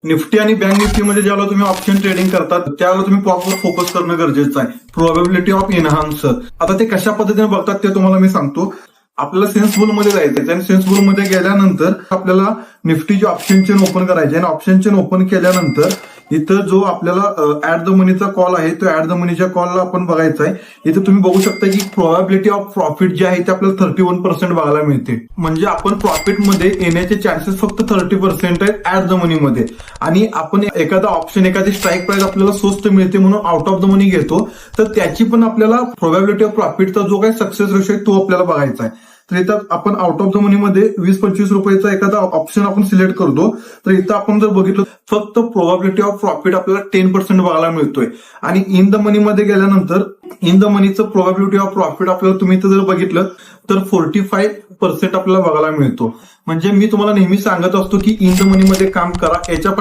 Nifty आणि bank निफ्टीमध्ये ज्यावेळेला तुम्ही ऑप्शन ट्रेडिंग करतात त्यावेळेला तुम्ही प्रॉपर फोकस करणं गरजेचं आहे. Probability of enhancer. आता ते कशा पद्धतीने बघतात ते तुम्हाला मी सांगतो. आपल्याला सेन्सबुल मध्ये जायचं आणि सेन्सबुल मध्ये गेल्यानंतर आपल्याला निफ्टीचे ऑप्शन चेन ओपन करायचे आणि ऑप्शन चेन ओपन केल्यानंतर इथं जो आपल्याला ऍड द मनीचा कॉल आहे तो ऍड द मनीच्या कॉलला आपण बघायचा आहे. इथे तुम्ही बघू शकता की प्रोबॅबिलिटी ऑफ प्रॉफिट जे आहे ते आपल्याला 31% बघायला मिळते. म्हणजे आपण प्रॉफिटमध्ये येण्याचे चान्सेस फक्त 30% आहेत ऍड द मनीमध्ये. आणि आपण एखादा ऑप्शन एखादी स्ट्राईक प्राइस आपल्याला स्वस्त मिळते म्हणून आउट ऑफ द मनी घेतो तर त्याची पण आपल्याला प्रोबॅबिलिटी ऑफ प्रॉफिटचा जो काही सक्सेस रेशो आहे तो आपल्याला बघायचा आहे. तर इथं आपण आउट ऑफ द मनीमध्ये 20-25 रुपयाचा एखादा ऑप्शन आपण सिलेक्ट करतो तर इथं आपण जर बघितलं फक्त प्रोबॅबिलिटी ऑफ प्रॉफिट आपल्याला 10% बघायला मिळतोय. आणि इन द मनी मध्ये गेल्यानंतर इन द मनीचं प्रोबॅबिलिटी ऑफ प्रॉफिट आपल्याला तुम्ही इथं जर बघितलं तर 45% आपल्याला बघायला मिळतो. म्हणजे मी तुम्हाला नेहमी सांगत असतो की इन द मनी मध्ये काम करा. याच्या